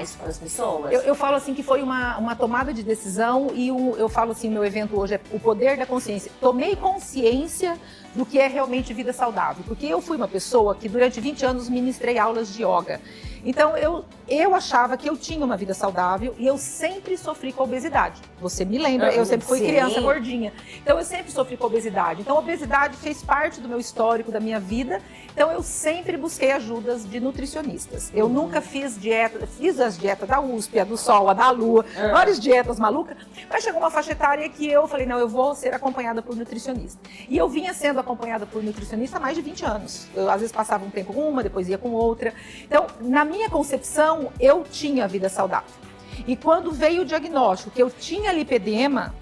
isso para as pessoas? Eu falo assim que foi uma tomada de decisão e eu falo assim, meu evento hoje é o poder da consciência. Tomei consciência do que é realmente vida saudável, porque eu fui uma pessoa que durante 20 anos ministrei aulas de yoga. Então eu achava que eu tinha uma vida saudável e eu sempre sofri com obesidade. Você me lembra, eu sempre fui criança gordinha. Então eu sempre sofri com obesidade. Então a obesidade fez parte do meu histórico, da minha vida. Então eu sempre busquei ajudas de nutricionistas. Eu nunca fiz dieta, fiz as dietas da USP, a do Sol, a da Lua, várias dietas malucas. Mas chegou uma faixa etária que eu falei, não, eu vou ser acompanhada por nutricionista. E eu vinha sendo acompanhada por nutricionista há mais de 20 anos. Eu às vezes passava um tempo com uma, depois ia com outra. Então, na minha concepção, eu tinha vida saudável. E quando veio o diagnóstico que eu tinha lipedema,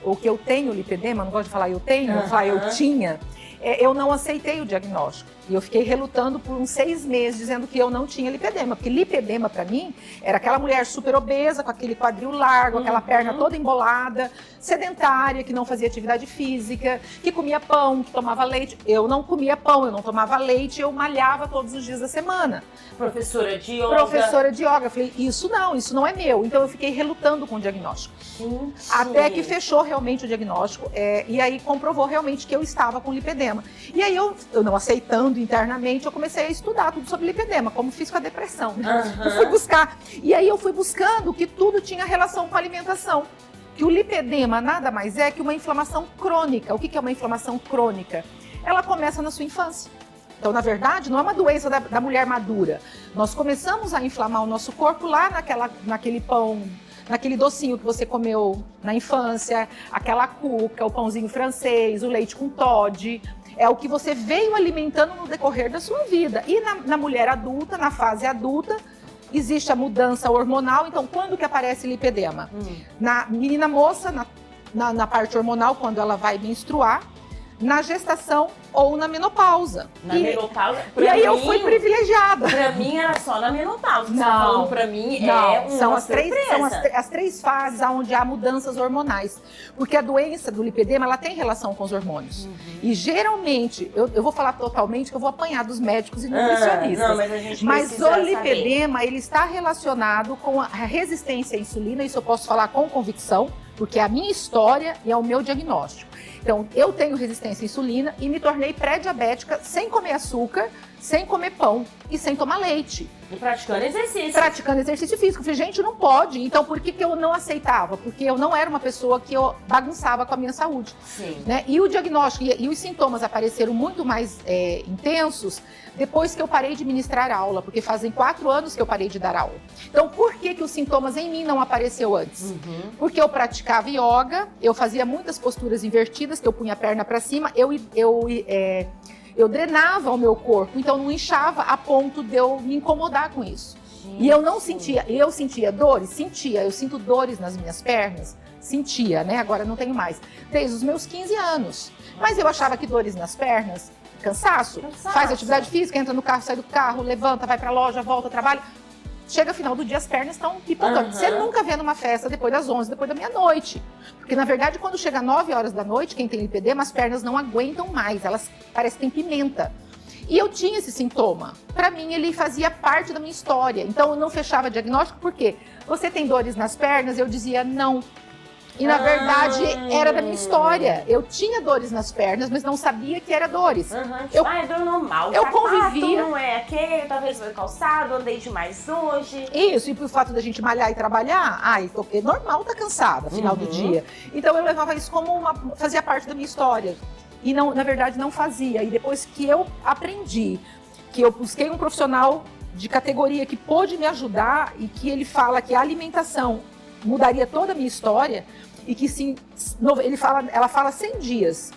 ou que eu tenho lipedema, não gosto de falar eu tenho, eu falar eu tinha, eu não aceitei o diagnóstico. E eu fiquei relutando por uns 6 meses, dizendo que eu não tinha lipedema. Porque lipedema, para mim, era aquela mulher super obesa, com aquele quadril largo, aquela perna toda embolada, sedentária, que não fazia atividade física, que comia pão, que tomava leite. Eu não comia pão, eu não tomava leite, eu malhava todos os dias da semana. Professora de yoga. Professora de yoga. Eu falei, isso não é meu. Então eu fiquei relutando com o diagnóstico. Até que fechou realmente o diagnóstico, e aí comprovou realmente que eu estava com lipedema. E aí eu não aceitando internamente, eu comecei a estudar tudo sobre lipedema, como fiz com a depressão. Eu fui buscar. E aí eu fui buscando que tudo tinha relação com a alimentação. Que o lipedema nada mais é que uma inflamação crônica. O que é uma inflamação crônica? Ela começa na sua infância. Então, na verdade, não é uma doença da mulher madura. Nós começamos a inflamar o nosso corpo lá naquele pão, naquele docinho que você comeu na infância, aquela cuca, o pãozinho francês, o leite com Toddy. É o que você veio alimentando no decorrer da sua vida. E na mulher adulta, na fase adulta, existe a mudança hormonal. Então, quando que aparece lipedema? Na menina moça, na parte hormonal, quando ela vai menstruar, na gestação ou na menopausa. Menopausa? E aí eu fui privilegiada. Pra mim era só na menopausa. Não, você tá falando pra mim são as três fases onde há mudanças hormonais. Porque a doença do lipedema, ela tem relação com os hormônios. E geralmente, eu vou falar totalmente que eu vou apanhar dos médicos e nutricionistas. Não, mas a gente precisa o lipedema, ele está relacionado com a resistência à insulina, isso eu posso falar com convicção, porque é a minha história e é o meu diagnóstico. Então, eu tenho resistência à insulina e me tornei pré-diabética sem comer açúcar, sem comer pão e sem tomar leite. E praticando exercício. Praticando exercício físico. Eu falei, gente, não pode. Então, por que eu não aceitava? Porque eu não era uma pessoa que eu bagunçava com a minha saúde. Sim. Né? E o diagnóstico e os sintomas apareceram muito mais intensos depois que eu parei de ministrar aula, porque fazem 4 anos que eu parei de dar aula. Então, por que os sintomas em mim não apareceu antes? Porque eu praticava yoga, eu fazia muitas posturas invertidas, que eu punha a perna para cima, eu drenava o meu corpo, então não inchava a ponto de eu me incomodar com isso. E eu não sentia, eu sentia dores? Sentia, eu sinto dores nas minhas pernas, sentia, né? Agora não tenho mais, desde os meus 15 anos. Mas eu achava que dores nas pernas, cansaço, faz atividade física, entra no carro, sai do carro, levanta, vai pra loja, volta, trabalha. Chega final do dia, as pernas estão pipocando. Você nunca vê numa festa depois das 11, depois da meia-noite. Porque, na verdade, quando chega 9 horas da noite, quem tem lipedema, as pernas não aguentam mais. Elas parecem que tem pimenta. E eu tinha esse sintoma. Para mim, ele fazia parte da minha história. Então, eu não fechava diagnóstico, porque você tem dores nas pernas? Eu dizia não. E, na verdade, era da minha história. Eu tinha dores nas pernas, mas não sabia que era dores. É dor normal. Eu convivia. Não é aquele, talvez foi calçado, andei demais hoje. Isso, e por fato da gente malhar e trabalhar, é normal tá cansada, final do dia. Então, eu levava isso como fazia parte da minha história. E, não, na verdade, não fazia. E depois que eu aprendi, que eu busquei um profissional de categoria que pôde me ajudar e que ele fala que a alimentação mudaria toda a minha história, e que sim, ela fala 100 dias,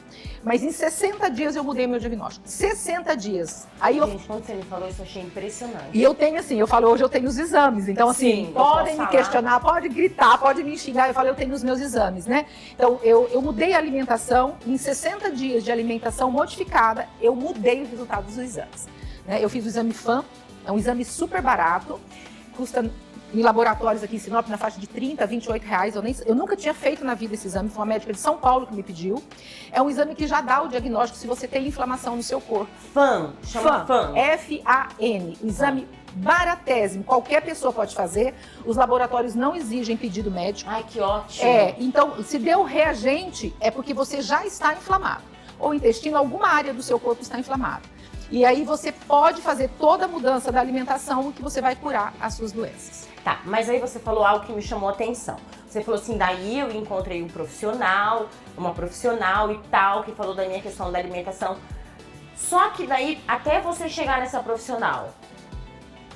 mas em 60 dias eu mudei meu diagnóstico. 60 dias. Aí gente, quando você me falou isso, eu achei impressionante. E eu tenho assim, hoje eu tenho os exames, então assim, sim, podem me questionar, pode gritar, pode me xingar, eu tenho os meus exames, né? Então eu mudei a alimentação, em 60 dias de alimentação modificada, eu mudei os resultados dos exames. Né? Eu fiz o exame FAM, é um exame super barato, custa em laboratórios aqui em Sinop, na faixa de R$30, R$28. Eu nunca tinha feito na vida esse exame, foi uma médica de São Paulo que me pediu. É um exame que já dá o diagnóstico se você tem inflamação no seu corpo. Chama FAN. F-A-N, exame baratésimo, qualquer pessoa pode fazer, os laboratórios não exigem pedido médico. Ai, que ótimo. Então, se deu reagente, é porque você já está inflamado. Ou o intestino, alguma área do seu corpo está inflamada. E aí você pode fazer toda a mudança da alimentação que você vai curar as suas doenças. Tá, mas aí você falou algo que me chamou a atenção. Você falou assim, daí eu encontrei uma profissional e tal, que falou da minha questão da alimentação. Só que daí, até você chegar nessa profissional,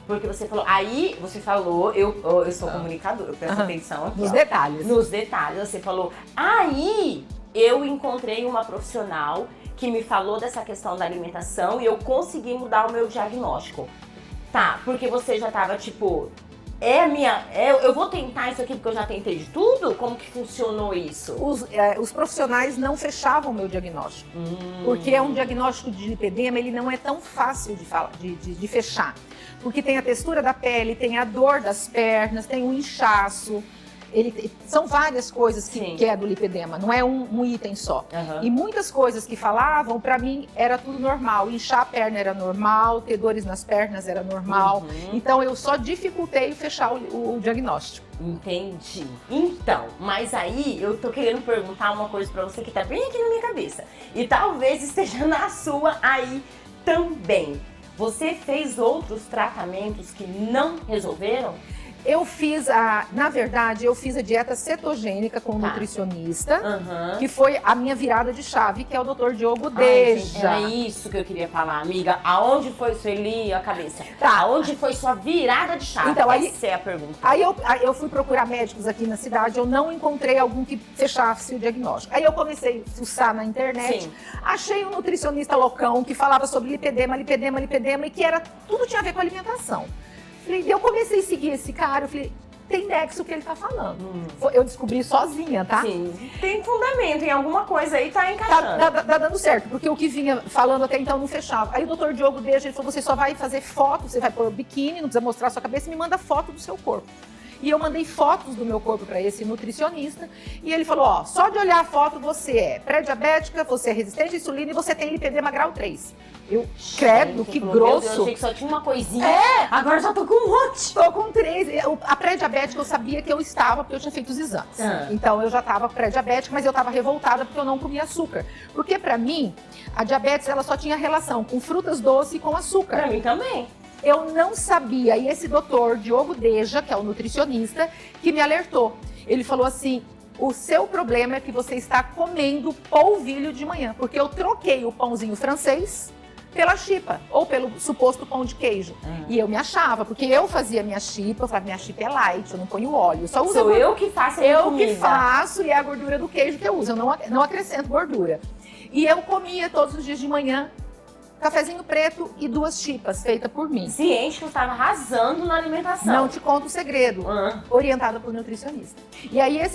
porque você falou, eu sou comunicadora, eu presto atenção aqui. Nos detalhes. Nos detalhes, você falou, aí eu encontrei uma profissional que me falou dessa questão da alimentação e eu consegui mudar o meu diagnóstico. Tá, porque você já tava tipo, eu vou tentar isso aqui porque eu já tentei de tudo? Como que funcionou isso? Os profissionais não fechavam o meu diagnóstico, porque é um diagnóstico de lipedema, ele não é tão fácil de fechar. Porque tem a textura da pele, tem a dor das pernas, tem o inchaço. São várias coisas que é do lipedema, não é um item só. E muitas coisas que falavam, pra mim, era tudo normal. Inchar a perna era normal, ter dores nas pernas era normal. Então, eu só dificultei fechar o diagnóstico. Entendi. Então, mas aí eu tô querendo perguntar uma coisa pra você que tá bem aqui na minha cabeça. E talvez esteja na sua aí também. Você fez outros tratamentos que não resolveram? Na verdade, eu fiz a dieta cetogênica com um nutricionista, que foi a minha virada de chave, que é o Dr. Diogo Deja. Era isso que eu queria falar, amiga. Aonde foi a cabeça? Aonde foi sua virada de chave? Então, essa é a pergunta. Aí eu fui procurar médicos aqui na cidade, eu não encontrei algum que fechasse o diagnóstico. Aí eu comecei a fuçar na internet, achei um nutricionista loucão que falava sobre lipedema, e que tudo tinha a ver com alimentação. Eu comecei a seguir esse cara, eu falei, tem nexo o que ele tá falando. Eu descobri sozinha, tá? Sim, tem fundamento em alguma coisa aí, tá encaixando. Tá dando certo, porque o que vinha falando até então não fechava. Aí o Dr. Diogo Deja, ele falou, você só vai fazer foto, você vai pôr biquíni, não precisa mostrar a sua cabeça, me manda foto do seu corpo. E eu mandei fotos do meu corpo para esse nutricionista e ele falou, só de olhar a foto você é pré-diabética, você é resistente à insulina e você tem lipedema grau 3. Eu, credo, que grosso. Eu achei que só tinha uma coisinha. Agora já tô com um monte. Tô com 3. A pré-diabética eu sabia que eu estava porque eu tinha feito os exames. Então eu já estava pré-diabética, mas eu estava revoltada porque eu não comia açúcar. Porque para mim, a diabetes ela só tinha relação com frutas doces e com açúcar. Para mim também. Eu não sabia, e esse doutor Diogo Deja, que é o nutricionista, que me alertou. Ele falou assim, o seu problema é que você está comendo polvilho de manhã, porque eu troquei o pãozinho francês pela chipa, ou pelo suposto pão de queijo. E eu me achava, porque eu fazia minha chipa, eu falava, minha chipa é light, eu não ponho óleo. Só uso eu que faço a minha comida. Eu que faço, e é a gordura do queijo que eu uso, eu não acrescento gordura. E eu comia todos os dias de manhã, cafezinho preto e 2 chipas feitas por mim. Ciente que eu estava arrasando na alimentação. Não te conto o segredo, orientada por nutricionista. E aí esse